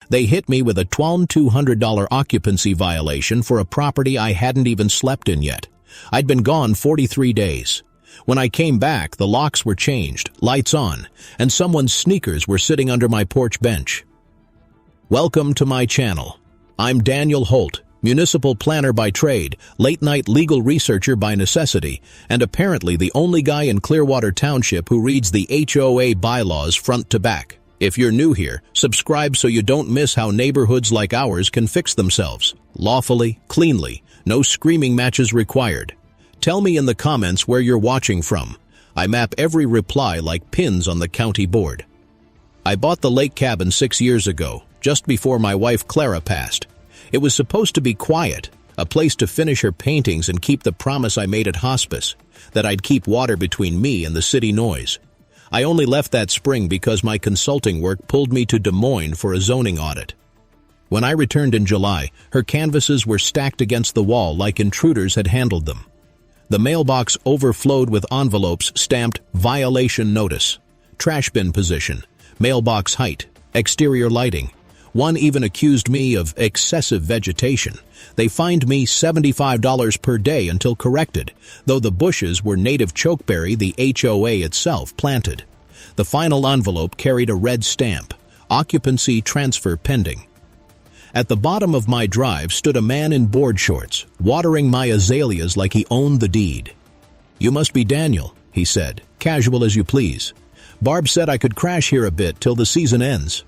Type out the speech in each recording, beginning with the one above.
They hit me with a $200 occupancy violation for a property I hadn't even slept in yet. I'd been gone 43 days. When I came back, the locks were changed, lights on, and someone's sneakers were sitting under my porch bench. Welcome to my channel. I'm Daniel Holt, municipal planner by trade, late-night legal researcher by necessity, and apparently the only guy in Clearwater Township who reads the HOA bylaws front to back. If you're new here, subscribe so you don't miss how neighborhoods like ours can fix themselves. Lawfully, cleanly, no screaming matches required. Tell me in the comments where you're watching from. I map every reply like pins on the county board. I bought the lake cabin 6 years ago, just before my wife Clara passed. It was supposed to be quiet, a place to finish her paintings and keep the promise I made at hospice, that I'd keep water between me and the city noise. I only left that spring because my consulting work pulled me to Des Moines for a zoning audit. When I returned in July, her canvases were stacked against the wall like intruders had handled them. The mailbox overflowed with envelopes stamped "Violation Notice," trash bin position, mailbox height, exterior lighting. One even accused me of excessive vegetation. They fined me $75 per day until corrected, though the bushes were native chokeberry the HOA itself planted. The final envelope carried a red stamp, "Occupancy Transfer Pending." At the bottom of my drive stood a man in board shorts, watering my azaleas like he owned the deed. "You must be Daniel," he said, "casual as you please. Barb said I could crash here a bit till the season ends."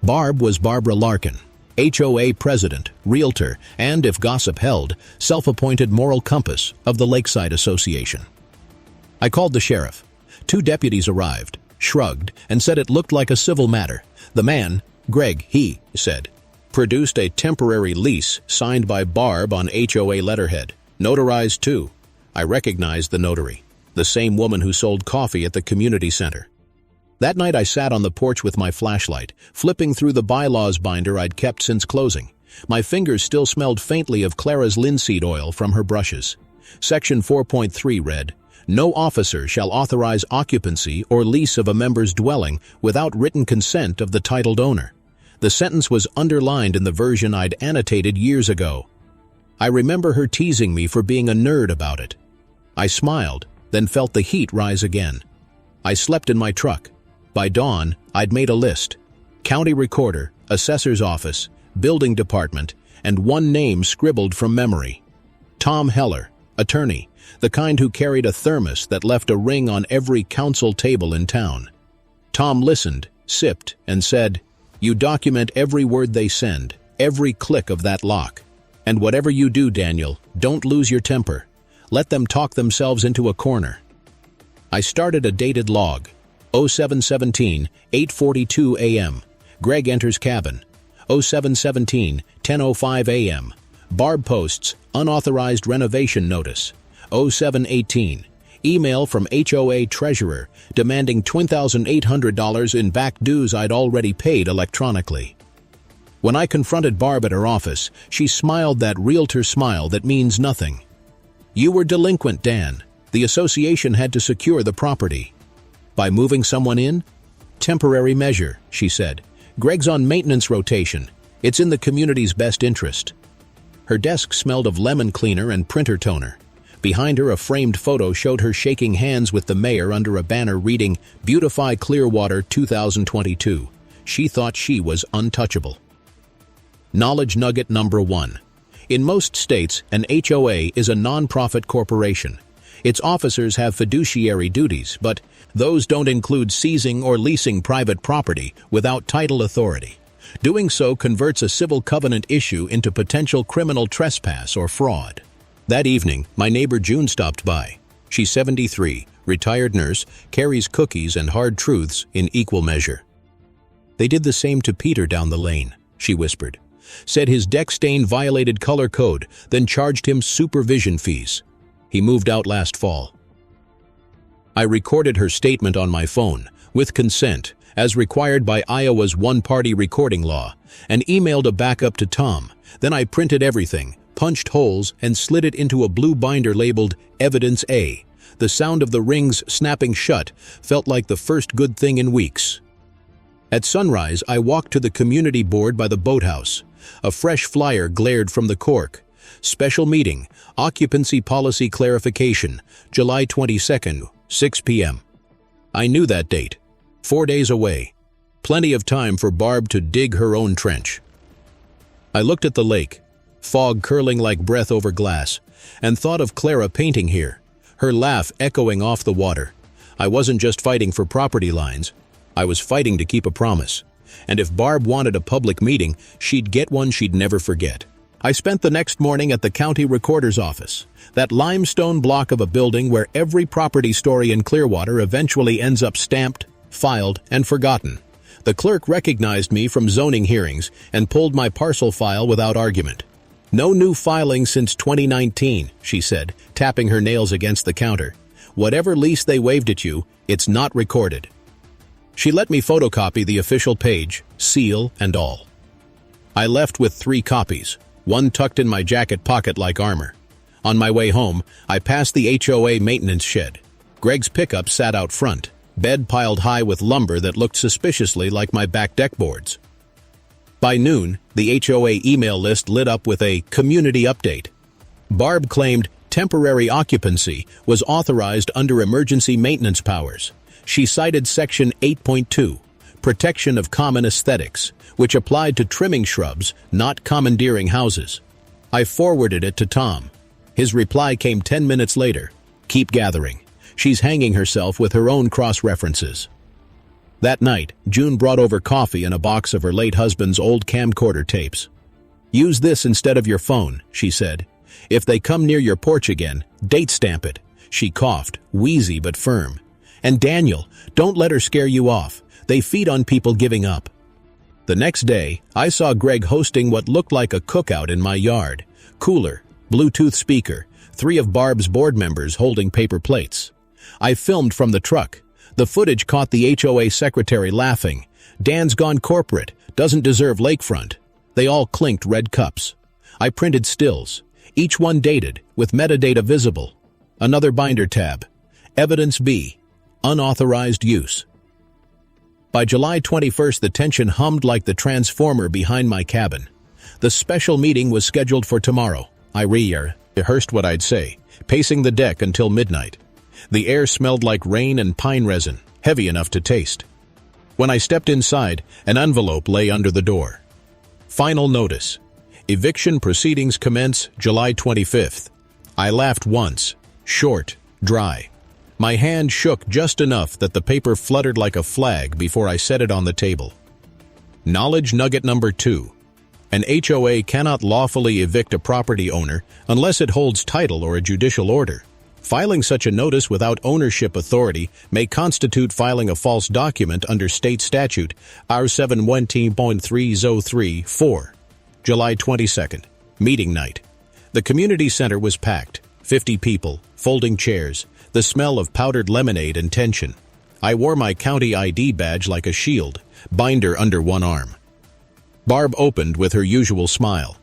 Barb was Barbara Larkin, HOA president, realtor, and, if gossip held, self-appointed moral compass of the Lakeside Association. I called the sheriff. 2 deputies arrived, shrugged, and said it looked like a civil matter. The man, Greg, he said, produced a temporary lease signed by Barb on HOA letterhead, notarized too. I recognized the notary, the same woman who sold coffee at the community center. That night I sat on the porch with my flashlight, flipping through the bylaws binder I'd kept since closing. My fingers still smelled faintly of Clara's linseed oil from her brushes. Section 4.3 read, "No officer shall authorize occupancy or lease of a member's dwelling without written consent of the titled owner." The sentence was underlined in the version I'd annotated years ago. I remember her teasing me for being a nerd about it. I smiled, then felt the heat rise again. I slept in my truck. By dawn, I'd made a list. County recorder, assessor's office, building department, and one name scribbled from memory. Tom Heller, attorney, the kind who carried a thermos that left a ring on every council table in town. Tom listened, sipped, and said, "You document every word they send, every click of that lock. And whatever you do, Daniel, don't lose your temper. Let them talk themselves into a corner." I started a dated log. 0717, 8:42 a.m. Greg enters cabin. 0717, 10:05 a.m. Barb posts unauthorized renovation notice. 0718, email from HOA treasurer demanding $2,800 in back dues I'd already paid electronically. When I confronted Barb at her office, she smiled that realtor smile that means nothing. "You were delinquent, Dan. The association had to secure the property." "By moving someone in?" "Temporary measure," she said. "Greg's on maintenance rotation. It's in the community's best interest." Her desk smelled of lemon cleaner and printer toner. Behind her, a framed photo showed her shaking hands with the mayor under a banner reading, "Beautify Clearwater 2022. She thought she was untouchable. Knowledge nugget number 1. In most states, an HOA is a non-profit corporation. Its officers have fiduciary duties, but those don't include seizing or leasing private property without title authority. Doing so converts a civil covenant issue into potential criminal trespass or fraud. That evening, my neighbor June stopped by. She's 73, retired nurse, carries cookies and hard truths in equal measure. "They did the same to Peter down the lane," she whispered. "Said his deck stain violated color code, then charged him supervision fees. He moved out last fall." I recorded her statement on my phone, with consent, as required by Iowa's one-party recording law, and emailed a backup to Tom. Then I printed everything, punched holes, and slid it into a blue binder labeled Evidence A. The sound of the rings snapping shut felt like the first good thing in weeks. At sunrise, I walked to the community board by the boathouse. A fresh flyer glared from the cork. Special meeting, occupancy policy clarification, July 22nd, 6 p.m. I knew that date. 4 days away. Plenty of time for Barb to dig her own trench. I looked at the lake, fog curling like breath over glass, and thought of Clara painting here, her laugh echoing off the water. I wasn't just fighting for property lines. I was fighting to keep a promise. And if Barb wanted a public meeting, she'd get one she'd never forget. I spent the next morning at the county recorder's office, that limestone block of a building where every property story in Clearwater eventually ends up stamped, filed, and forgotten. The clerk recognized me from zoning hearings and pulled my parcel file without argument. "No new filing since 2019, she said, tapping her nails against the counter. "Whatever lease they waived at you, it's not recorded." She let me photocopy the official page, seal and all. I left with 3 copies, one tucked in my jacket pocket like armor. On my way home, I passed the HOA maintenance shed. Greg's pickup sat out front, bed piled high with lumber that looked suspiciously like my back deck boards. By noon, the HOA email list lit up with a community update. Barb claimed temporary occupancy was authorized under emergency maintenance powers. She cited Section 8.2, Protection of Common Aesthetics, which applied to trimming shrubs, not commandeering houses. I forwarded it to Tom. His reply came 10 minutes later. "Keep gathering. She's hanging herself with her own cross-references." That night, June brought over coffee and a box of her late husband's old camcorder tapes. "Use this instead of your phone," she said. "If they come near your porch again, date stamp it." She coughed, wheezy but firm. "And Daniel, don't let her scare you off. They feed on people giving up." The next day, I saw Greg hosting what looked like a cookout in my yard. Cooler, Bluetooth speaker, 3 of Barb's board members holding paper plates. I filmed from the truck. The footage caught the HOA secretary laughing. "Dan's gone corporate, doesn't deserve lakefront." They all clinked red cups. I printed stills, each one dated, with metadata visible. Another binder tab. Evidence B. Unauthorized use. By July 21st, the tension hummed like the transformer behind my cabin. The special meeting was scheduled for tomorrow. I rehearsed what I'd say, pacing the deck until midnight. The air smelled like rain and pine resin, heavy enough to taste. When I stepped inside, an envelope lay under the door. Final notice. Eviction proceedings commence July 25th. I laughed once, short, dry. My hand shook just enough that the paper fluttered like a flag before I set it on the table. Knowledge nugget number 2. An HOA cannot lawfully evict a property owner unless it holds title or a judicial order. Filing such a notice without ownership authority may constitute filing a false document under state statute R717.303-4. July 22nd, meeting night. The community center was packed, 50 people, folding chairs, the smell of powdered lemonade and tension. I wore my county ID badge like a shield, binder under one arm. Barb opened with her usual smile.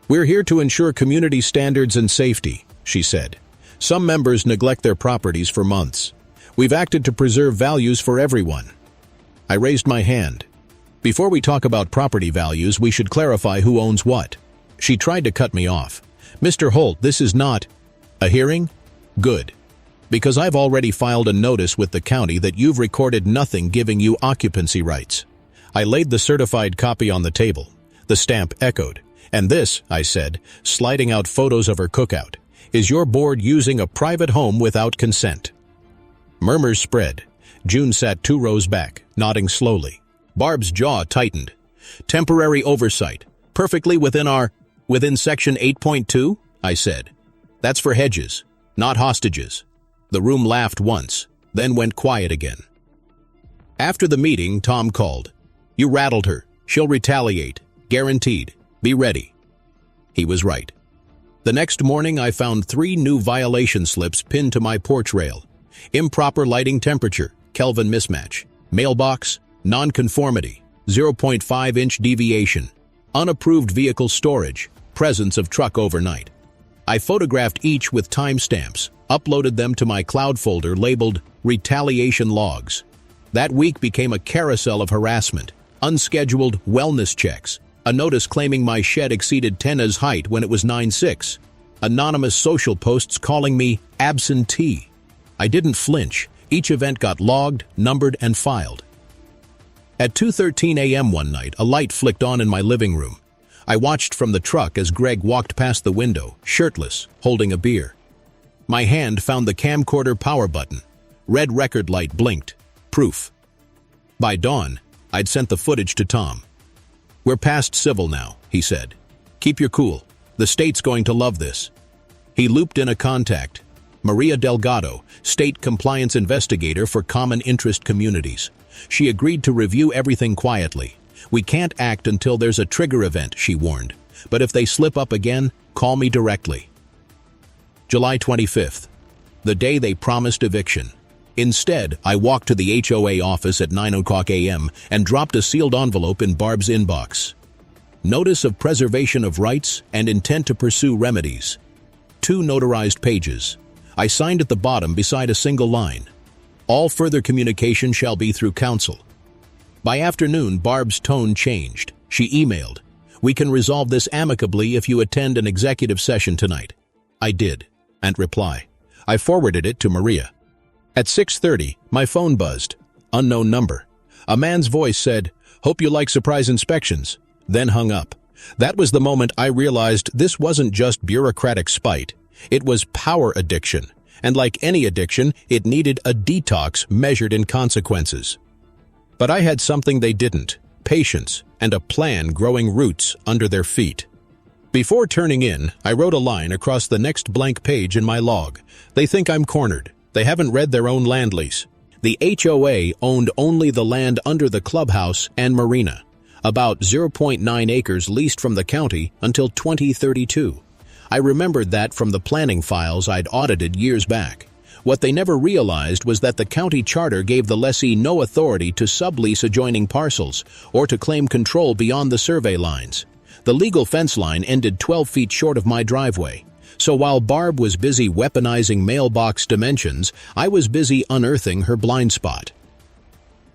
"We're here to ensure community standards and safety," she said. "Some members neglect their properties for months. We've acted to preserve values for everyone." I raised my hand. "Before we talk about property values, we should clarify who owns what." She tried to cut me off. "Mr. Holt, this is not a hearing?" "Good. Because I've already filed a notice with the county that you've recorded nothing giving you occupancy rights." I laid the certified copy on the table. The stamp echoed. "And this," I said, sliding out photos of her cookout, "is your board using a private home without consent." Murmurs spread. June sat 2 rows back, nodding slowly. Barb's jaw tightened. "Temporary oversight. Perfectly within Section 8.2, I said. "That's for hedges, not hostages." The room laughed once, then went quiet again. After the meeting, Tom called. "You rattled her. She'll retaliate. Guaranteed. Be ready." He was right. The next morning, I found 3 new violation slips pinned to my porch rail. Improper lighting temperature, Kelvin mismatch. Mailbox, nonconformity, 0.5-inch deviation. Unapproved vehicle storage, presence of truck overnight. I photographed each with timestamps, uploaded them to my cloud folder labeled Retaliation Logs. That week became a carousel of harassment, unscheduled wellness checks, a notice claiming my shed exceeded Tena's height when it was 9'6", anonymous social posts calling me absentee. I didn't flinch. Each event got logged, numbered, and filed. At 2:13 a.m. one night, a light flicked on in my living room. I watched from the truck as Greg walked past the window, shirtless, holding a beer. My hand found the camcorder power button. Red record light blinked. Proof. By dawn, I'd sent the footage to Tom. "We're past civil now," he said. "Keep your cool. The state's going to love this." He looped in a contact, Maria Delgado, state compliance investigator for common interest communities. She agreed to review everything quietly. "We can't act until there's a trigger event," she warned. "But if they slip up again, call me directly." July 25th, the day they promised eviction. Instead, I walked to the HOA office at 9 o'clock a.m. and dropped a sealed envelope in Barb's inbox. Notice of preservation of rights and intent to pursue remedies. 2 notarized pages. I signed at the bottom beside a single line. "All further communication shall be through counsel." By afternoon, Barb's tone changed. She emailed, "We can resolve this amicably if you attend an executive session tonight." I did, and reply. I forwarded it to Maria. At 6:30, my phone buzzed. Unknown number. A man's voice said, "Hope you like surprise inspections," then hung up. That was the moment I realized this wasn't just bureaucratic spite. It was power addiction, and like any addiction, it needed a detox measured in consequences. But I had something they didn't: patience and a plan growing roots under their feet. Before turning in, I wrote a line across the next blank page in my log. They think I'm cornered. They haven't read their own land lease. The HOA owned only the land under the clubhouse and marina, about 0.9 acres leased from the county until 2032. I remembered that from the planning files I'd audited years back. What they never realized was that the county charter gave the lessee no authority to sublease adjoining parcels or to claim control beyond the survey lines. The legal fence line ended 12 feet short of my driveway. So while Barb was busy weaponizing mailbox dimensions, I was busy unearthing her blind spot.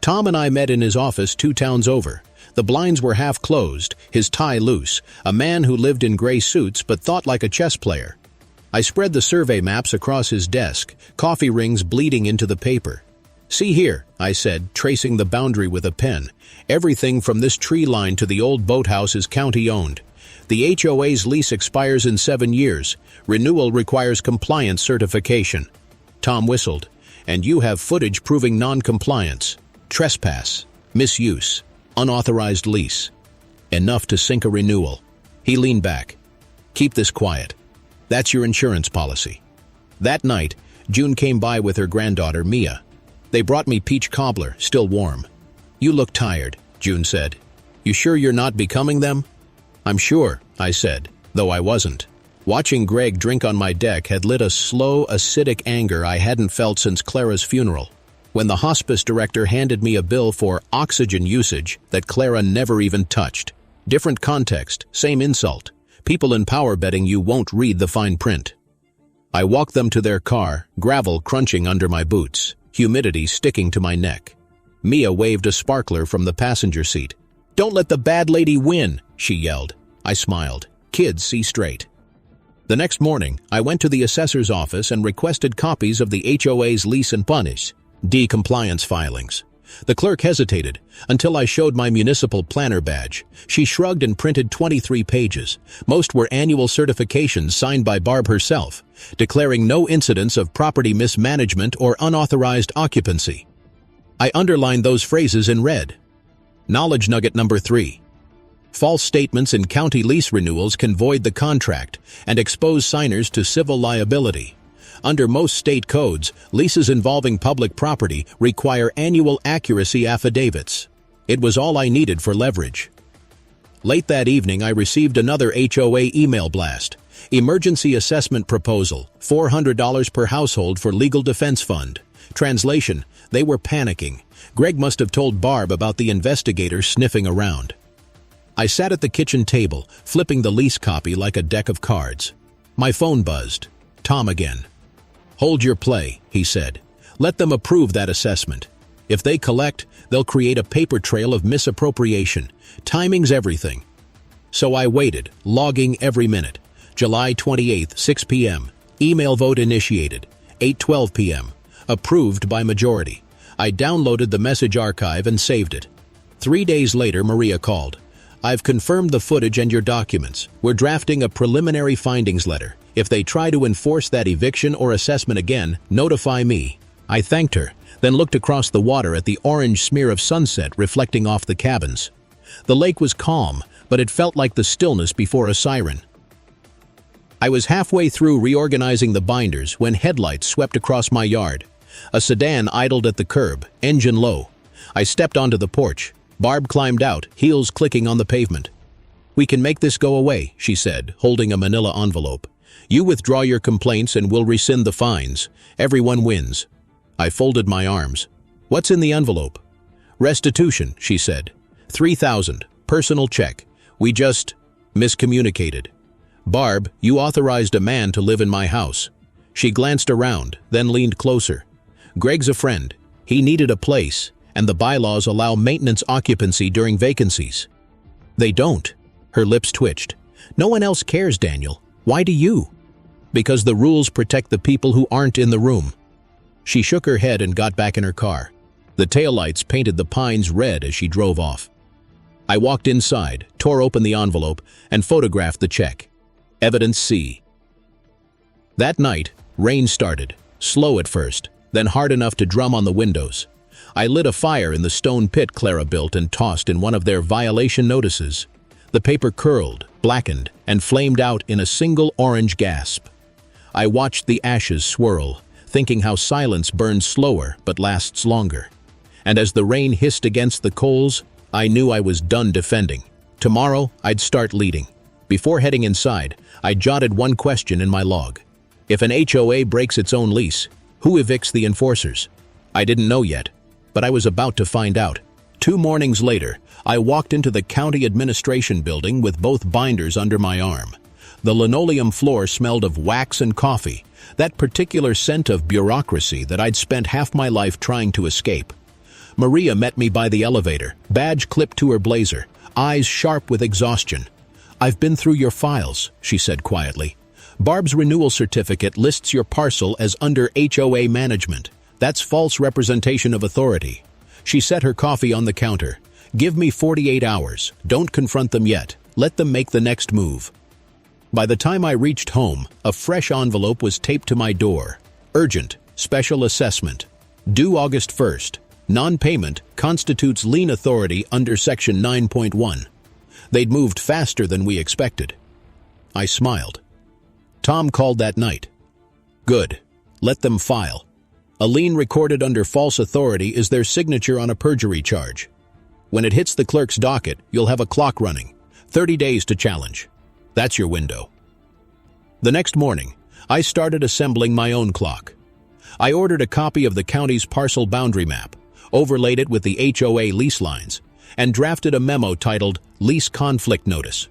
Tom and I met in his office 2 towns over. The blinds were half closed, his tie loose, a man who lived in gray suits but thought like a chess player. I spread the survey maps across his desk, coffee rings bleeding into the paper. "See here," I said, tracing the boundary with a pen. "Everything from this tree line to the old boathouse is county-owned. The HOA's lease expires in 7 years. Renewal requires compliance certification." Tom whistled. "And you have footage proving non-compliance, trespass, misuse, unauthorized lease. Enough to sink a renewal." He leaned back. "Keep this quiet. That's your insurance policy." That night, June came by with her granddaughter, Mia. They brought me peach cobbler, still warm. "You look tired," June said. "You sure you're not becoming them?" "I'm sure," I said, though I wasn't. Watching Greg drink on my deck had lit a slow, acidic anger I hadn't felt since Clara's funeral. When the hospice director handed me a bill for oxygen usage that Clara never even touched. Different context, same insult. People in power betting you won't read the fine print. I walked them to their car, gravel crunching under my boots, humidity sticking to my neck. Mia waved a sparkler from the passenger seat. "Don't let the bad lady win," she yelled. I smiled. Kids see straight. The next morning, I went to the assessor's office and requested copies of the HOA's lease and punish, compliance filings. The clerk hesitated until I showed my municipal planner badge. She shrugged and printed 23 pages. Most were annual certifications signed by Barb herself, declaring no incidents of property mismanagement or unauthorized occupancy. I underlined those phrases in red. Knowledge nugget number 3. False statements in county lease renewals can void the contract and expose signers to civil liability. Under most state codes, leases involving public property require annual accuracy affidavits. It was all I needed for leverage. Late that evening, I received another HOA email blast. Emergency assessment proposal, $400 per household for legal defense fund. Translation: they were panicking. Greg must have told Barb about the investigator sniffing around. I sat at the kitchen table, flipping the lease copy like a deck of cards. My phone buzzed. Tom again. "Hold your play," he said. "Let them approve that assessment. If they collect, they'll create a paper trail of misappropriation. Timing's everything. So I waited, logging every minute. July 28th, 6 p.m. Email vote initiated. 8:12 p.m. Approved by majority. I downloaded the message archive and saved it. 3 days later, Maria called. I've confirmed the footage and your documents. We're drafting a preliminary findings letter. If they try to enforce that eviction or assessment again, notify me. I thanked her, then looked across the water at the orange smear of sunset reflecting off the cabins. The lake was calm, but it felt like the stillness before a siren. I was halfway through reorganizing the binders when headlights swept across my yard. A sedan idled at the curb, engine low. I stepped onto the porch. Barb climbed out, heels clicking on the pavement. "We can make this go away," she said, holding a manila envelope. "You withdraw your complaints and we'll rescind the fines. Everyone wins." I folded my arms. "What's in the envelope?" "Restitution," she said. $3,000, personal check. We just miscommunicated. "Barb, you authorized a man to live in my house." She glanced around, then leaned closer. "Greg's a friend. He needed a place, and the bylaws allow maintenance occupancy during vacancies." "They don't." Her lips twitched. "No one else cares, Daniel. Why do you?" "Because the rules protect the people who aren't in the room." She shook her head and got back in her car. The taillights painted the pines red as she drove off. I walked inside, tore open the envelope, and photographed the check. Evidence C. That night, rain started, slow at first, then hard enough to drum on the windows. I lit a fire in the stone pit Clara built and tossed in one of their violation notices. The paper curled, blackened, and flamed out in a single orange gasp. I watched the ashes swirl, thinking how silence burns slower but lasts longer. And as the rain hissed against the coals, I knew I was done defending. Tomorrow, I'd start leading. Before heading inside, I jotted one question in my log. If an HOA breaks its own lease, who evicts the enforcers? I didn't know yet, but I was about to find out. 2 mornings later, I walked into the county administration building with both binders under my arm. The linoleum floor smelled of wax and coffee, that particular scent of bureaucracy that I'd spent half my life trying to escape. Maria met me by the elevator, badge clipped to her blazer, eyes sharp with exhaustion. "I've been through your files," she said quietly. "Barb's renewal certificate lists your parcel as under HOA management. That's false representation of authority." She set her coffee on the counter. "Give me 48 hours. Don't confront them yet. Let them make the next move." By the time I reached home, a fresh envelope was taped to my door. Urgent, special assessment. Due August 1st. Non-payment constitutes lien authority under Section 9.1. They'd moved faster than we expected. I smiled. Tom called that night. "Good. Let them file. A lien recorded under false authority is their signature on a perjury charge. When it hits the clerk's docket, you'll have a clock running. 30 days to challenge. That's your window." The next morning, I started assembling my own clock. I ordered a copy of the county's parcel boundary map, overlaid it with the HOA lease lines, and drafted a memo titled Lease Conflict Notice.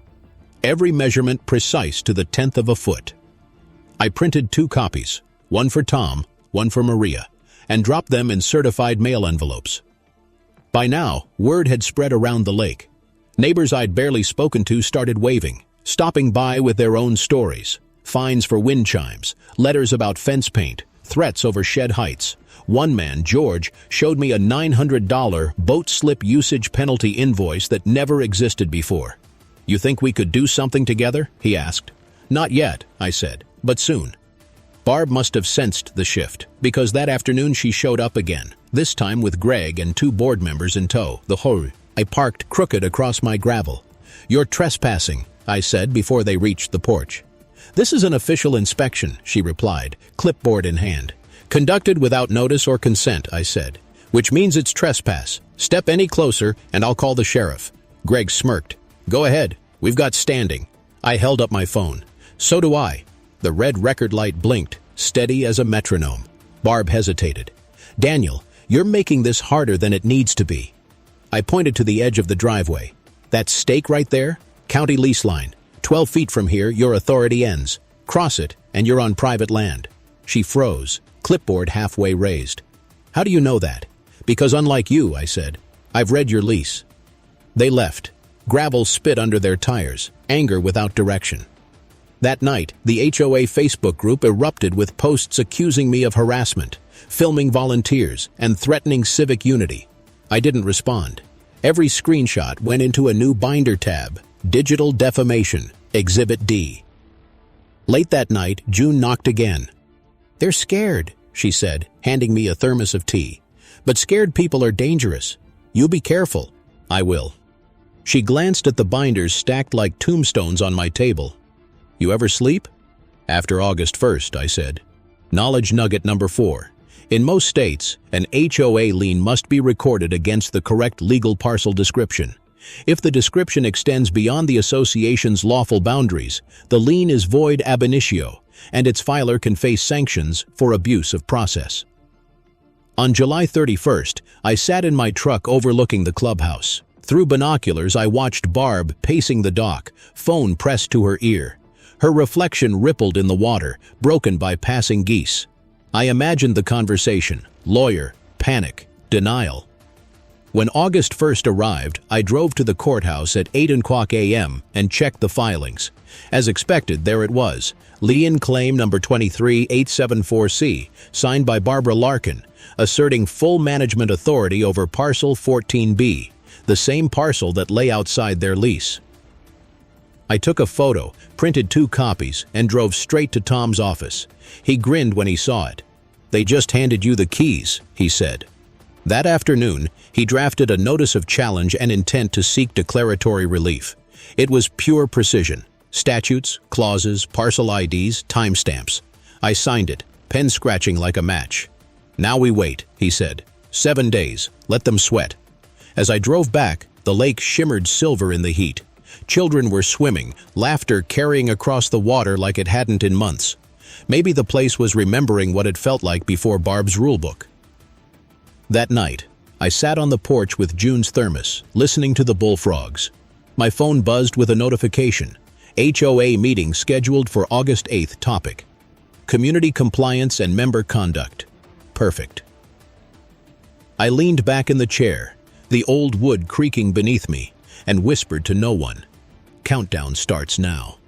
Every measurement precise to the 10th of a foot. I printed 2 copies, one for Tom, one for Maria, and dropped them in certified mail envelopes. By now, word had spread around the lake. Neighbors I'd barely spoken to started waving, stopping by with their own stories. Fines for wind chimes, letters about fence paint, threats over shed heights. One man, George, showed me a $900 boat slip usage penalty invoice that never existed before. "You think we could do something together?" he asked. "Not yet," I said, "but soon." Barb must have sensed the shift, because that afternoon she showed up again, this time with Greg and 2 board members in tow, the whole. I parked crooked across my gravel. "You're trespassing," I said before they reached the porch. "This is an official inspection," she replied, clipboard in hand. "Conducted without notice or consent," I said, "which means it's trespass. Step any closer and I'll call the sheriff." Greg smirked. "Go ahead. We've got standing." I held up my phone. "So do I." The red record light blinked, steady as a metronome. Barb hesitated. "Daniel, you're making this harder than it needs to be." I pointed to the edge of the driveway. "That stake right there? County lease line. 12 feet from here, your authority ends. Cross it, and you're on private land." She froze, clipboard halfway raised. "How do you know that?" Because unlike you, I said, I've read your lease. They left. Gravel spit under their tires, anger without direction. That night, the HOA Facebook group erupted with posts accusing me of harassment, filming volunteers, and threatening civic unity. I didn't respond. Every screenshot went into a new binder tab, Digital Defamation, Exhibit D. Late that night, June knocked again. They're scared, she said, handing me a thermos of tea. But scared people are dangerous. You be careful. I will. She glanced at the binders stacked like tombstones on my table. You ever sleep? After August 1st, I said. Knowledge nugget number 4. In most states, an HOA lien must be recorded against the correct legal parcel description. If the description extends beyond the association's lawful boundaries, the lien is void ab initio, and its filer can face sanctions for abuse of process. On July 31st, I sat in my truck overlooking the clubhouse. Through binoculars, I watched Barb pacing the dock, phone pressed to her ear. Her reflection rippled in the water, broken by passing geese. I imagined the conversation: lawyer, panic, denial. When August 1st arrived, I drove to the courthouse at 8:00 a.m. and checked the filings. As expected, there it was, lien claim number 23874C, signed by Barbara Larkin, asserting full management authority over parcel 14B, the same parcel that lay outside their lease. I took a photo, printed 2 copies, and drove straight to Tom's office. He grinned when he saw it. They just handed you the keys, he said. That afternoon, he drafted a notice of challenge and intent to seek declaratory relief. It was pure precision. Statutes, clauses, parcel IDs, timestamps. I signed it, pen scratching like a match. Now we wait, he said. 7 days, let them sweat. As I drove back, the lake shimmered silver in the heat. Children were swimming, laughter carrying across the water like it hadn't in months. Maybe the place was remembering what it felt like before Barb's rulebook. That night, I sat on the porch with June's thermos, listening to the bullfrogs. My phone buzzed with a notification. HOA meeting scheduled for August 8th. Topic: Community compliance and member conduct. Perfect. I leaned back in the chair, the old wood creaking beneath me, and whispered to no one. Countdown starts now.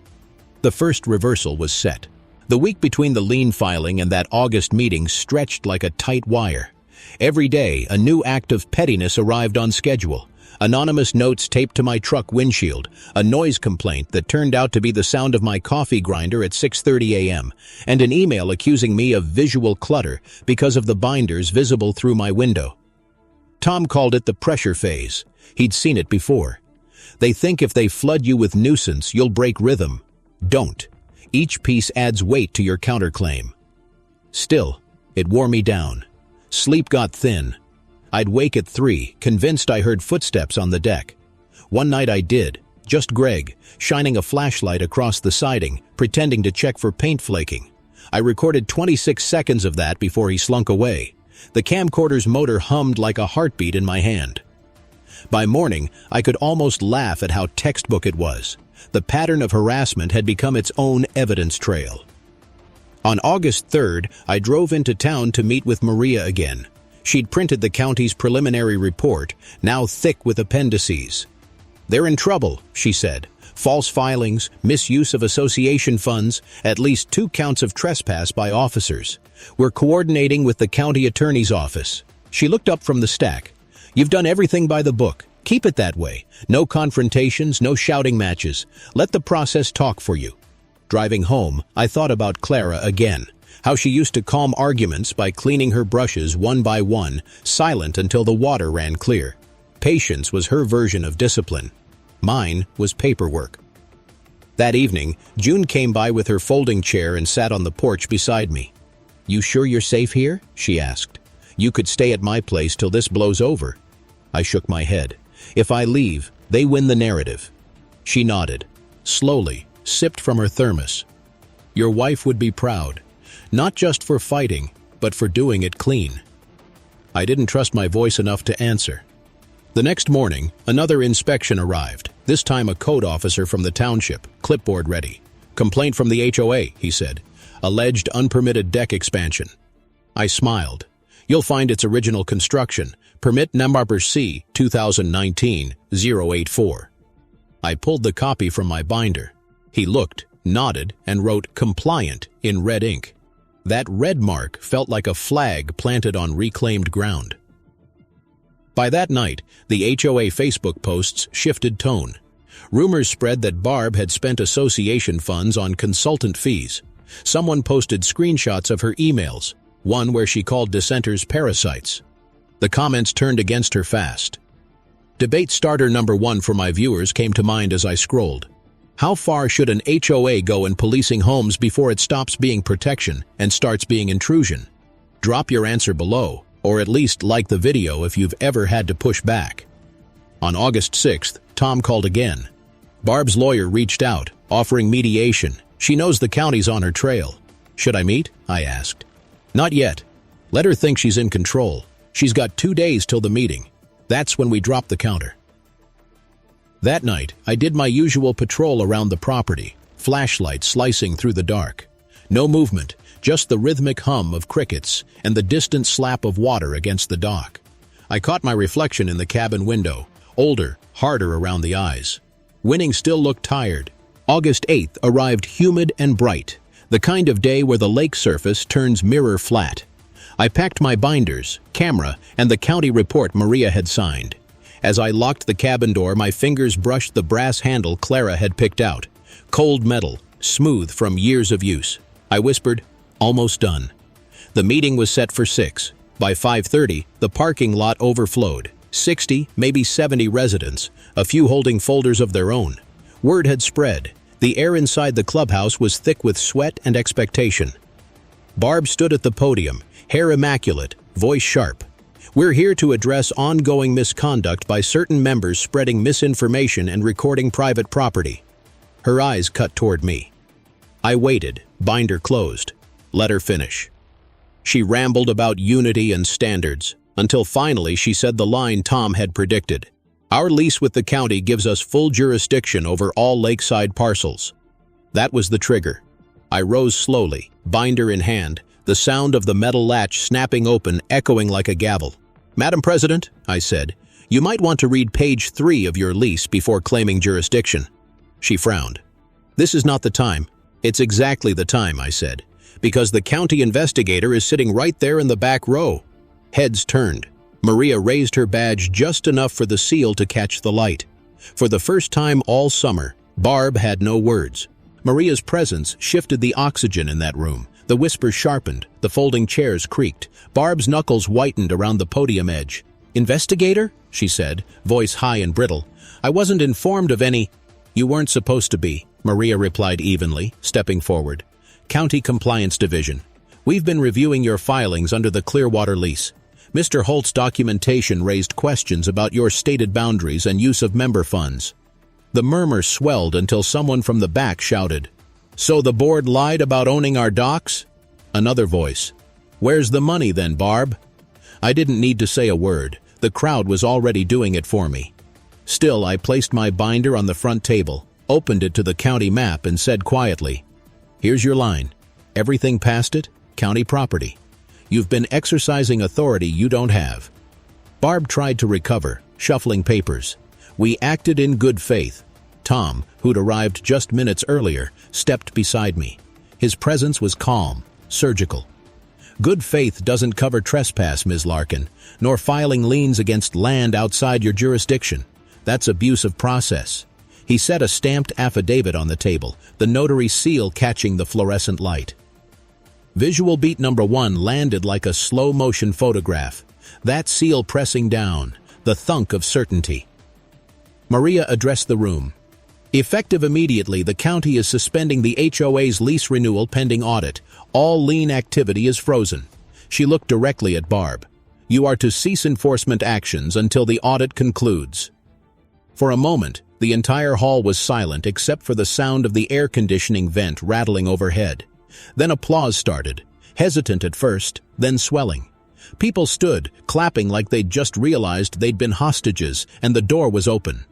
The first reversal was set. The week between the lien filing and that August meeting stretched like a tight wire. Every day, a new act of pettiness arrived on schedule. Anonymous notes taped to my truck windshield, a noise complaint that turned out to be the sound of my coffee grinder at 6:30 a.m., and an email accusing me of visual clutter because of the binders visible through my window. Tom called it the pressure phase. He'd seen it before. They think if they flood you with nuisance, you'll break rhythm. Don't. Each piece adds weight to your counterclaim. Still, it wore me down. Sleep got thin. I'd wake at 3, convinced I heard footsteps on the deck. One night I did, just Greg, shining a flashlight across the siding, pretending to check for paint flaking. I recorded 26 seconds of that before he slunk away. The camcorder's motor hummed like a heartbeat in my hand. By morning, I could almost laugh at how textbook it was. The pattern of harassment had become its own evidence trail. On August 3rd, I drove into town to meet with Maria again. She'd printed the county's preliminary report, now thick with appendices. They're in trouble, she said. False filings, misuse of association funds, at least 2 counts of trespass by officers. We're coordinating with the county attorney's office. She looked up from the stack. You've done everything by the book. Keep it that way. No confrontations, no shouting matches. Let the process talk for you. Driving home, I thought about Clara again. How she used to calm arguments by cleaning her brushes one by one, silent until the water ran clear. Patience was her version of discipline. Mine was paperwork. That evening, June came by with her folding chair and sat on the porch beside me. "You sure you're safe here?" she asked. "You could stay at my place till this blows over." I shook my head. "If I leave, they win the narrative." She nodded, slowly, sipped from her thermos. "Your wife would be proud, not just for fighting, but for doing it clean." I didn't trust my voice enough to answer. The next morning, another inspection arrived, this time a code officer from the township, clipboard ready. "Complaint from the HOA," he said. "Alleged unpermitted deck expansion." I smiled. You'll find its original construction, permit number C 2019-084. I pulled the copy from my binder. He looked, nodded, and wrote compliant in red ink. That red mark felt like a flag planted on reclaimed ground. By that night, the HOA Facebook posts shifted tone. Rumors spread that Barb had spent association funds on consultant fees. Someone posted screenshots of her emails, one where she called dissenters parasites. The comments turned against her fast. Debate starter number 1 for my viewers came to mind as I scrolled. How far should an HOA go in policing homes before it stops being protection and starts being intrusion? Drop your answer below, or at least like the video if you've ever had to push back. On August 6th, Tom called again. Barb's lawyer reached out, offering mediation. She knows the county's on her trail. Should I meet? I asked. Not yet. Let her think she's in control. She's got 2 days till the meeting. That's when we drop the counter. That night, I did my usual patrol around the property, flashlight slicing through the dark. No movement, just the rhythmic hum of crickets and the distant slap of water against the dock. I caught my reflection in the cabin window, older, harder around the eyes. Winning still looked tired. August 8th arrived humid and bright, the kind of day where the lake surface turns mirror flat. I packed my binders, camera, and the county report Maria had signed. As I locked the cabin door, my fingers brushed the brass handle Clara had picked out. Cold metal, smooth from years of use. I whispered, almost done. The meeting was set for 6. By 5:30, the parking lot overflowed. 60, maybe 70 residents, a few holding folders of their own. Word had spread. The air inside the clubhouse was thick with sweat and expectation. Barb stood at the podium, hair immaculate, voice sharp. We're here to address ongoing misconduct by certain members spreading misinformation and recording private property. Her eyes cut toward me. I waited, binder closed. Let her finish. She rambled about unity and standards, until finally she said the line Tom had predicted. Our lease with the county gives us full jurisdiction over all lakeside parcels. That was the trigger. I rose slowly, binder in hand, the sound of the metal latch snapping open echoing like a gavel. Madam President, I said, you might want to read page 3 of your lease before claiming jurisdiction. She frowned. This is not the time. It's exactly the time, I said, because the county investigator is sitting right there in the back row. Heads turned. Maria raised her badge just enough for the seal to catch the light. For the first time all summer, Barb had no words. Maria's presence shifted the oxygen in that room. The whispers sharpened, the folding chairs creaked. Barb's knuckles whitened around the podium edge. Investigator? She said, voice high and brittle. I wasn't informed of any. You weren't supposed to be, Maria replied evenly, stepping forward. County Compliance Division. We've been reviewing your filings under the Clearwater lease. Mr. Holt's documentation raised questions about your stated boundaries and use of member funds. The murmur swelled until someone from the back shouted, So the board lied about owning our docks? Another voice. Where's the money then, Barb? I didn't need to say a word. The crowd was already doing it for me. Still, I placed my binder on the front table, opened it to the county map, and said quietly, Here's your line. Everything past it, county property. You've been exercising authority you don't have. Barb tried to recover, shuffling papers. We acted in good faith. Tom, who'd arrived just minutes earlier, stepped beside me. His presence was calm, surgical. Good faith doesn't cover trespass, Ms. Larkin, nor filing liens against land outside your jurisdiction. That's abuse of process. He set a stamped affidavit on the table, the notary seal catching the fluorescent light. Visual beat number 1 landed like a slow-motion photograph. That seal pressing down, the thunk of certainty. Maria addressed the room. Effective immediately, the county is suspending the HOA's lease renewal pending audit. All lien activity is frozen. She looked directly at Barb. You are to cease enforcement actions until the audit concludes. For a moment, the entire hall was silent except for the sound of the air conditioning vent rattling overhead. Then applause started, hesitant at first, then swelling. People stood, clapping like they'd just realized they'd been hostages, and the door was open.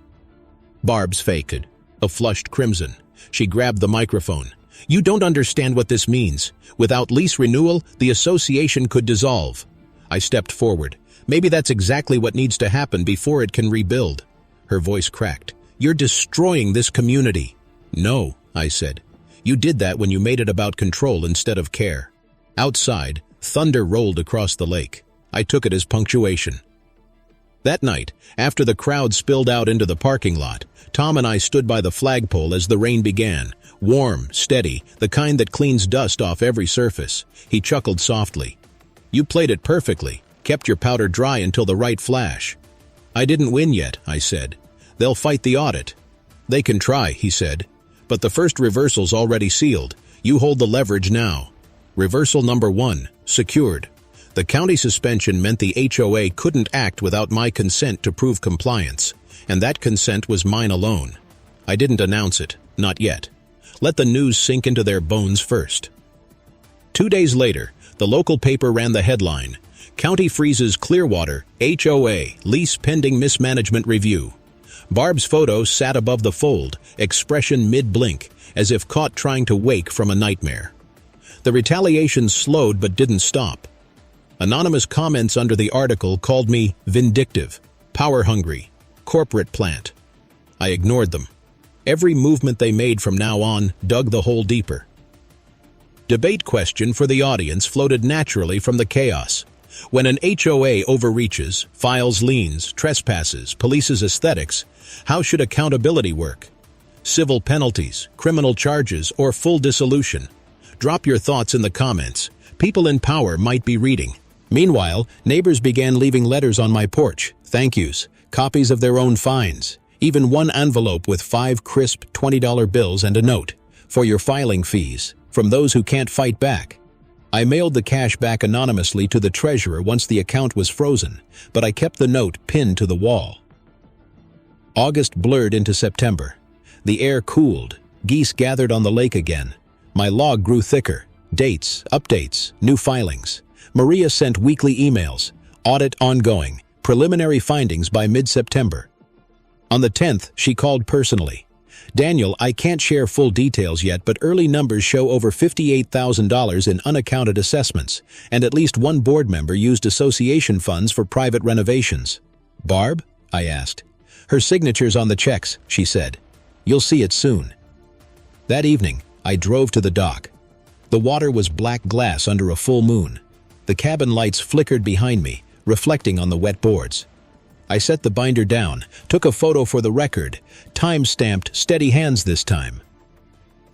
Barb's faked, a flushed crimson. She grabbed the microphone. You don't understand what this means. Without lease renewal, the association could dissolve. I stepped forward. Maybe that's exactly what needs to happen before it can rebuild. Her voice cracked. You're destroying this community. No, I said. You did that when you made it about control instead of care. Outside, thunder rolled across the lake. I took it as punctuation. That night, after the crowd spilled out into the parking lot, Tom and I stood by the flagpole as the rain began. Warm, steady, the kind that cleans dust off every surface. He chuckled softly. You played it perfectly, kept your powder dry until the right flash. I didn't win yet, I said. They'll fight the audit. They can try, he said. But the first reversal's already sealed. You hold the leverage now. Reversal number 1, secured. The county suspension meant the HOA couldn't act without my consent to prove compliance, and that consent was mine alone. I didn't announce it, not yet. Let the news sink into their bones first. 2 days later, the local paper ran the headline, County freezes Clearwater, HOA, lease pending mismanagement review. Barb's photo sat above the fold, expression mid-blink, as if caught trying to wake from a nightmare. The retaliation slowed but didn't stop. Anonymous comments under the article called me vindictive, power-hungry, corporate plant. I ignored them. Every movement they made from now on dug the hole deeper. Debate question for the audience floated naturally from the chaos. When an HOA overreaches, files liens, trespasses, polices aesthetics, how should accountability work? Civil penalties, criminal charges, or full dissolution? Drop your thoughts in the comments. People in power might be reading. Meanwhile, neighbors began leaving letters on my porch, thank yous, copies of their own fines, even one envelope with 5 crisp $20 bills and a note, for your filing fees, from those who can't fight back. I mailed the cash back anonymously to the treasurer once the account was frozen, but I kept the note pinned to the wall. August blurred into September. The air cooled. Geese gathered on the lake again. My log grew thicker. Dates, updates, new filings. Maria sent weekly emails. Audit ongoing. Preliminary findings by mid-September. On the 10th, she called personally. Daniel, I can't share full details yet, but early numbers show over $58,000 in unaccounted assessments, and at least one board member used association funds for private renovations. Barb? I asked. Her signature's on the checks, she said. You'll see it soon. That evening, I drove to the dock. The water was black glass under a full moon. The cabin lights flickered behind me, reflecting on the wet boards. I set the binder down, took a photo for the record, time-stamped steady hands this time.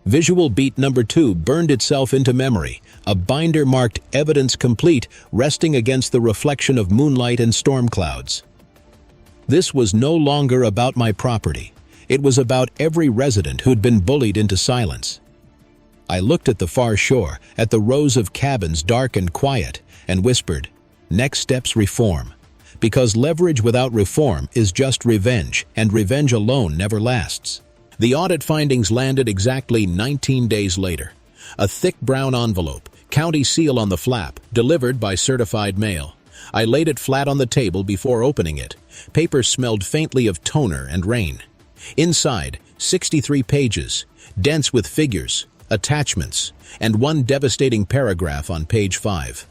Visual beat number 2 burned itself into memory, a binder marked evidence complete, resting against the reflection of moonlight and storm clouds. This was no longer about my property. It was about every resident who'd been bullied into silence. I looked at the far shore, at the rows of cabins dark and quiet, and whispered, next steps reform. Because leverage without reform is just revenge, and revenge alone never lasts. The audit findings landed exactly 19 days later. A thick brown envelope, county seal on the flap, delivered by certified mail. I laid it flat on the table before opening it. Paper smelled faintly of toner and rain. Inside, 63 pages, dense with figures, attachments, and one devastating paragraph on page 5.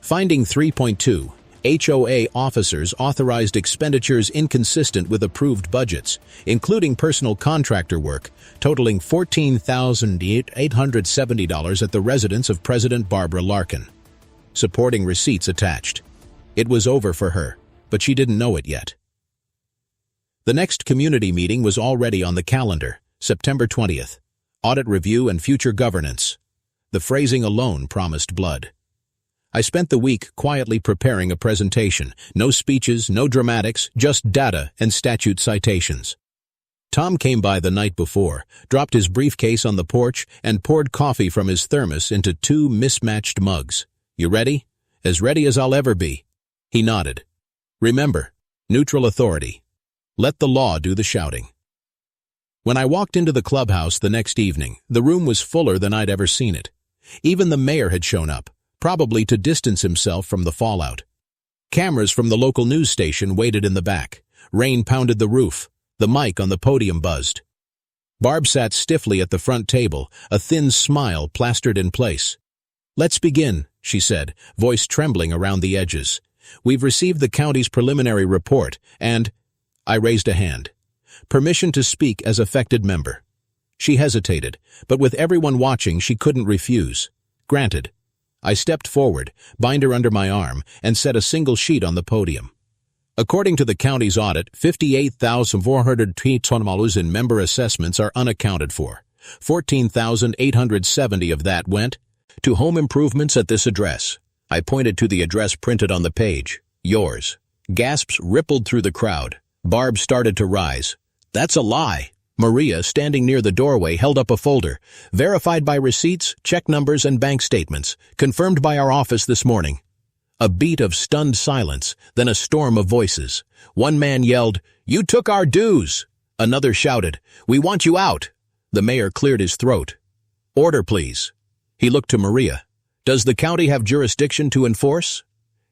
Finding 3.2. HOA officers authorized expenditures inconsistent with approved budgets, including personal contractor work, totaling $14,870 at the residence of President Barbara Larkin. Supporting receipts attached. It was over for her, but she didn't know it yet. The next community meeting was already on the calendar, September 20th. Audit review and future governance. The phrasing alone promised blood. I spent the week quietly preparing a presentation. No speeches, no dramatics, just data and statute citations. Tom came by the night before, dropped his briefcase on the porch, and poured coffee from his thermos into 2 mismatched mugs. You ready? As ready as I'll ever be. He nodded. Remember, neutral authority. Let the law do the shouting. When I walked into the clubhouse the next evening, the room was fuller than I'd ever seen it. Even the mayor had shown up, probably to distance himself from the fallout. Cameras from the local news station waited in the back. Rain pounded the roof. The mic on the podium buzzed. Barb sat stiffly at the front table, a thin smile plastered in place. "Let's begin," she said, voice trembling around the edges. "We've received the county's preliminary report, and—" I raised a hand. Permission to speak as affected member. She hesitated, but with everyone watching she couldn't refuse. Granted. I stepped forward, binder under my arm, and set a single sheet on the podium. According to the county's audit, $58,400 in member assessments are unaccounted for. $14,870 of that went to home improvements at this address. I pointed to the address printed on the page. Yours. Gasps rippled through the crowd. Barb started to rise. "That's a lie." Maria, standing near the doorway, held up a folder. "Verified by receipts, check numbers, and bank statements. Confirmed by our office this morning." A beat of stunned silence, then a storm of voices. One man yelled, "You took our dues!" Another shouted, "We want you out!" The mayor cleared his throat. "Order, please." He looked to Maria. "Does the county have jurisdiction to enforce?"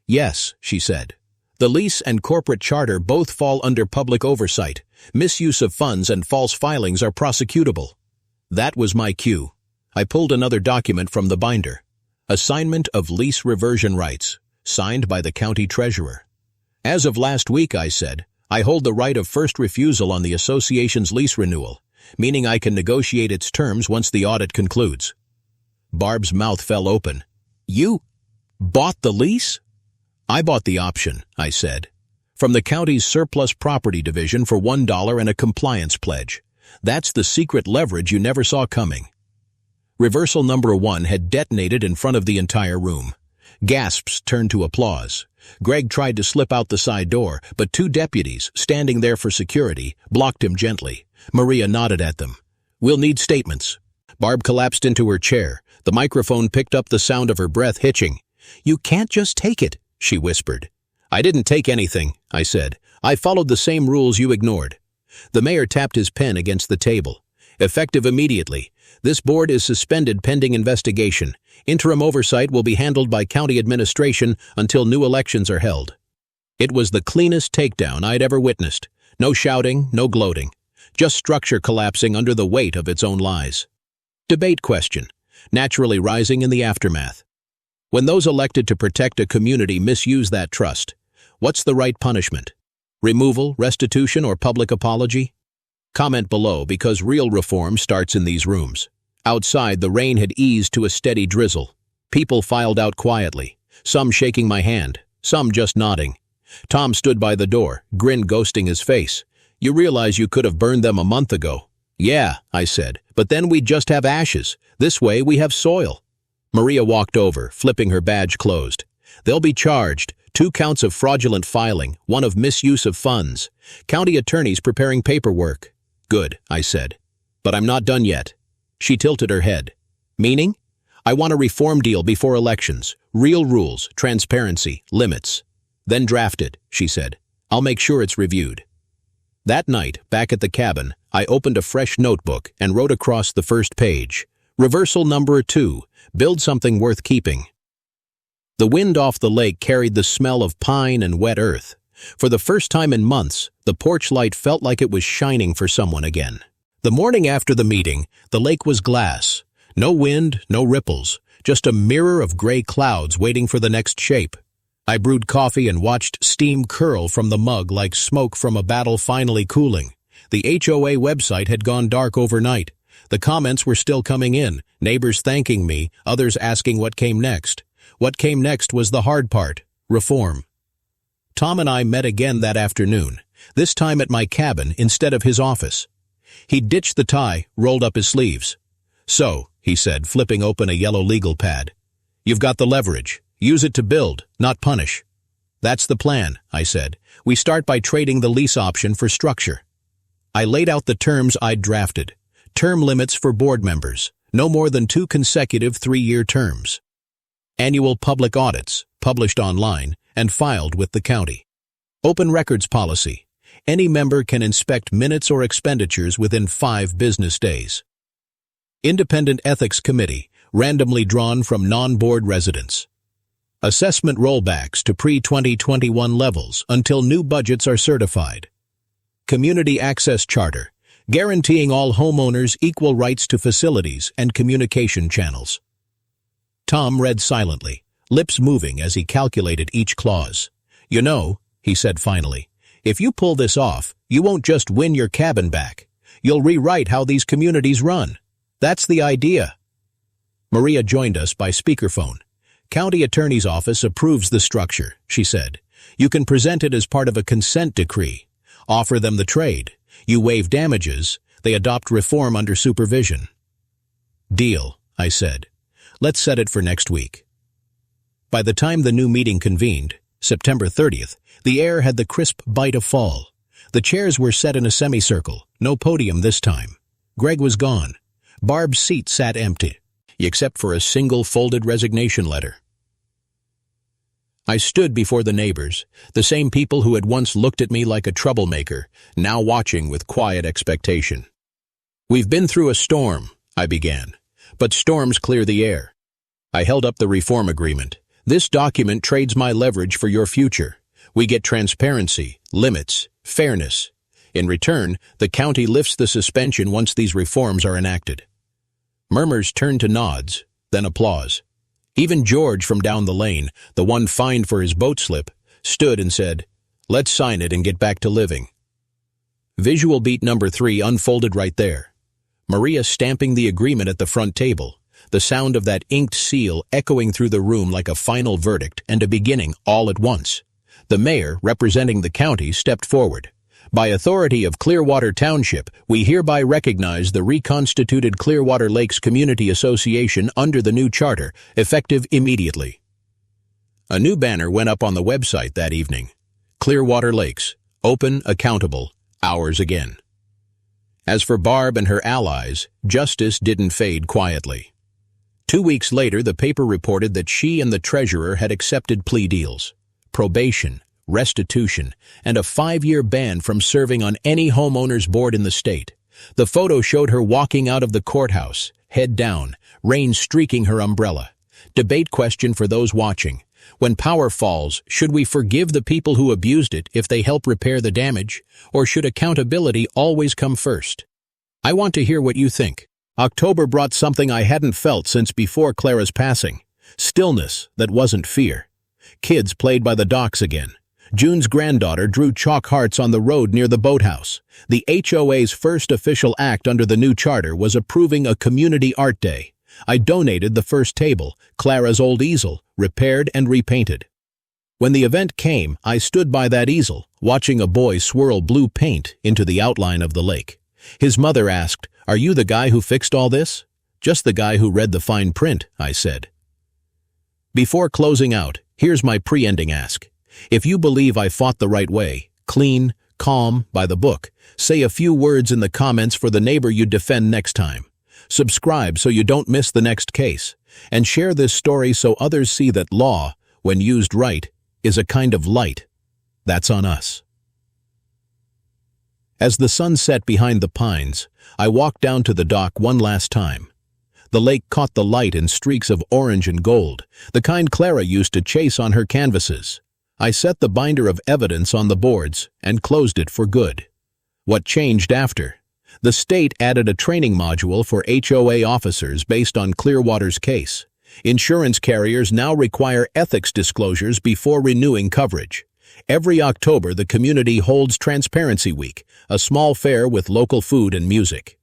"Yes," she said. "The lease and corporate charter both fall under public oversight. Misuse of funds and false filings are prosecutable." That was my cue. I pulled another document from the binder. Assignment of lease reversion rights, signed by the county treasurer. "As of last week," I said, "I hold the right of first refusal on the association's lease renewal, meaning I can negotiate its terms once the audit concludes." Barb's mouth fell open. "You bought the lease?" "I bought the option," I said, "from the county's surplus property division for $1 and a compliance pledge. That's the secret leverage you never saw coming." Reversal number 1 had detonated in front of the entire room. Gasps turned to applause. Greg tried to slip out the side door, but 2 deputies, standing there for security, blocked him gently. Maria nodded at them. "We'll need statements." Barb collapsed into her chair. The microphone picked up the sound of her breath hitching. "You can't just take it," she whispered. "I didn't take anything," I said. "I followed the same rules you ignored." The mayor tapped his pen against the table. "Effective immediately. This board is suspended pending investigation. Interim oversight will be handled by county administration until new elections are held." It was the cleanest takedown I'd ever witnessed. No shouting, no gloating. Just structure collapsing under the weight of its own lies. Debate question, naturally rising in the aftermath. When those elected to protect a community misuse that trust, what's the right punishment? Removal, restitution, or public apology? Comment below, because real reform starts in these rooms. Outside, the rain had eased to a steady drizzle. People filed out quietly, some shaking my hand, some just nodding. Tom stood by the door, grin ghosting his face. "You realize you could have burned them a month ago." "Yeah," I said, "but then we'd just have ashes. This way we have soil." Maria walked over, flipping her badge closed. "They'll be charged. 2 counts of fraudulent filing, 1 of misuse of funds. County attorneys preparing paperwork." "Good," I said. "But I'm not done yet." She tilted her head. "Meaning?" "I want a reform deal before elections. Real rules, transparency, limits." "Then draft it," she said. "I'll make sure it's reviewed." That night, back at the cabin, I opened a fresh notebook and wrote across the first page. Reversal number 2, build something worth keeping. The wind off the lake carried the smell of pine and wet earth. For the first time in months, the porch light felt like it was shining for someone again. The morning after the meeting, the lake was glass. No wind, no ripples, just a mirror of gray clouds waiting for the next shape. I brewed coffee and watched steam curl from the mug like smoke from a battle finally cooling. The HOA website had gone dark overnight. The comments were still coming in, neighbors thanking me, others asking what came next. What came next was the hard part, reform. Tom and I met again that afternoon, this time at my cabin instead of his office. He ditched the tie, rolled up his sleeves. "So," he said, flipping open a yellow legal pad, "you've got the leverage. Use it to build, not punish." "That's the plan," I said. "We start by trading the lease option for structure." I laid out the terms I'd drafted. Term limits for board members, no more than 2 consecutive 3-year terms. Annual public audits, published online, and filed with the county. Open records policy. Any member can inspect minutes or expenditures within 5 business days. Independent ethics committee, randomly drawn from non-board residents. Assessment rollbacks to pre-2021 levels until new budgets are certified. Community access charter, guaranteeing all homeowners equal rights to facilities and communication channels. Tom read silently, lips moving as he calculated each clause. "You know," he said finally, "if you pull this off, you won't just win your cabin back. You'll rewrite how these communities run. That's the idea." Maria joined us by speakerphone. "County Attorney's Office approves the structure," she said. "You can present it as part of a consent decree. Offer them the trade. You waive damages. They adopt reform under supervision." "Deal," I said. "Let's set it for next week." By the time the new meeting convened, September 30th, the air had the crisp bite of fall. The chairs were set in a semicircle, no podium this time. Greg was gone. Barb's seat sat empty, except for a single folded resignation letter. I stood before the neighbors, the same people who had once looked at me like a troublemaker, now watching with quiet expectation. "We've been through a storm," I began, "but storms clear the air." I held up the reform agreement. "This document trades my leverage for your future. We get transparency, limits, fairness. In return, the county lifts the suspension once these reforms are enacted." Murmurs turned to nods, then applause. Even George from down the lane, the one fined for his boat slip, stood and said, "Let's sign it and get back to living." Visual beat number 3 unfolded right there. Maria stamping the agreement at the front table, the sound of that inked seal echoing through the room like a final verdict and a beginning all at once. The mayor, representing the county, stepped forward. "By authority of Clearwater Township, we hereby recognize the reconstituted Clearwater Lakes Community Association under the new charter, effective immediately." A new banner went up on the website that evening. "Clearwater Lakes, open, accountable, ours again." As for Barb and her allies, justice didn't fade quietly. 2 weeks later, the paper reported that she and the treasurer had accepted plea deals. Probation, restitution, and a 5-year ban from serving on any homeowner's board in the state. The photo showed her walking out of the courthouse, head down, rain streaking her umbrella. Debate question for those watching. When power falls, should we forgive the people who abused it if they help repair the damage, or should accountability always come first? I want to hear what you think. October brought something I hadn't felt since before Clara's passing. Stillness that wasn't fear. Kids played by the docks again. June's granddaughter drew chalk hearts on the road near the boathouse. The HOA's first official act under the new charter was approving a community art day. I donated the first table, Clara's old easel, repaired and repainted. When the event came, I stood by that easel, watching a boy swirl blue paint into the outline of the lake. His mother asked, "Are you the guy who fixed all this?" "Just the guy who read the fine print," I said. Before closing out, here's my pre-ending ask. If you believe I fought the right way, clean, calm, by the book, say a few words in the comments for the neighbor you defend next time. Subscribe so you don't miss the next case, and share this story so others see that law, when used right, is a kind of light. That's on us. As the sun set behind the pines, I walked down to the dock one last time. The lake caught the light in streaks of orange and gold, the kind Clara used to chase on her canvases. I set the binder of evidence on the boards and closed it for good. What changed after? The state added a training module for HOA officers based on Clearwater's case. Insurance carriers now require ethics disclosures before renewing coverage. Every October, the community holds Transparency Week, a small fair with local food and music.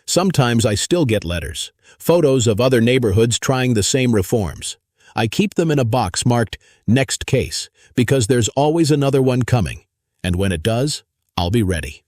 Sometimes I still get letters, photos of other neighborhoods trying the same reforms. I keep them in a box marked "Next Case" because there's always another one coming, and when it does, I'll be ready.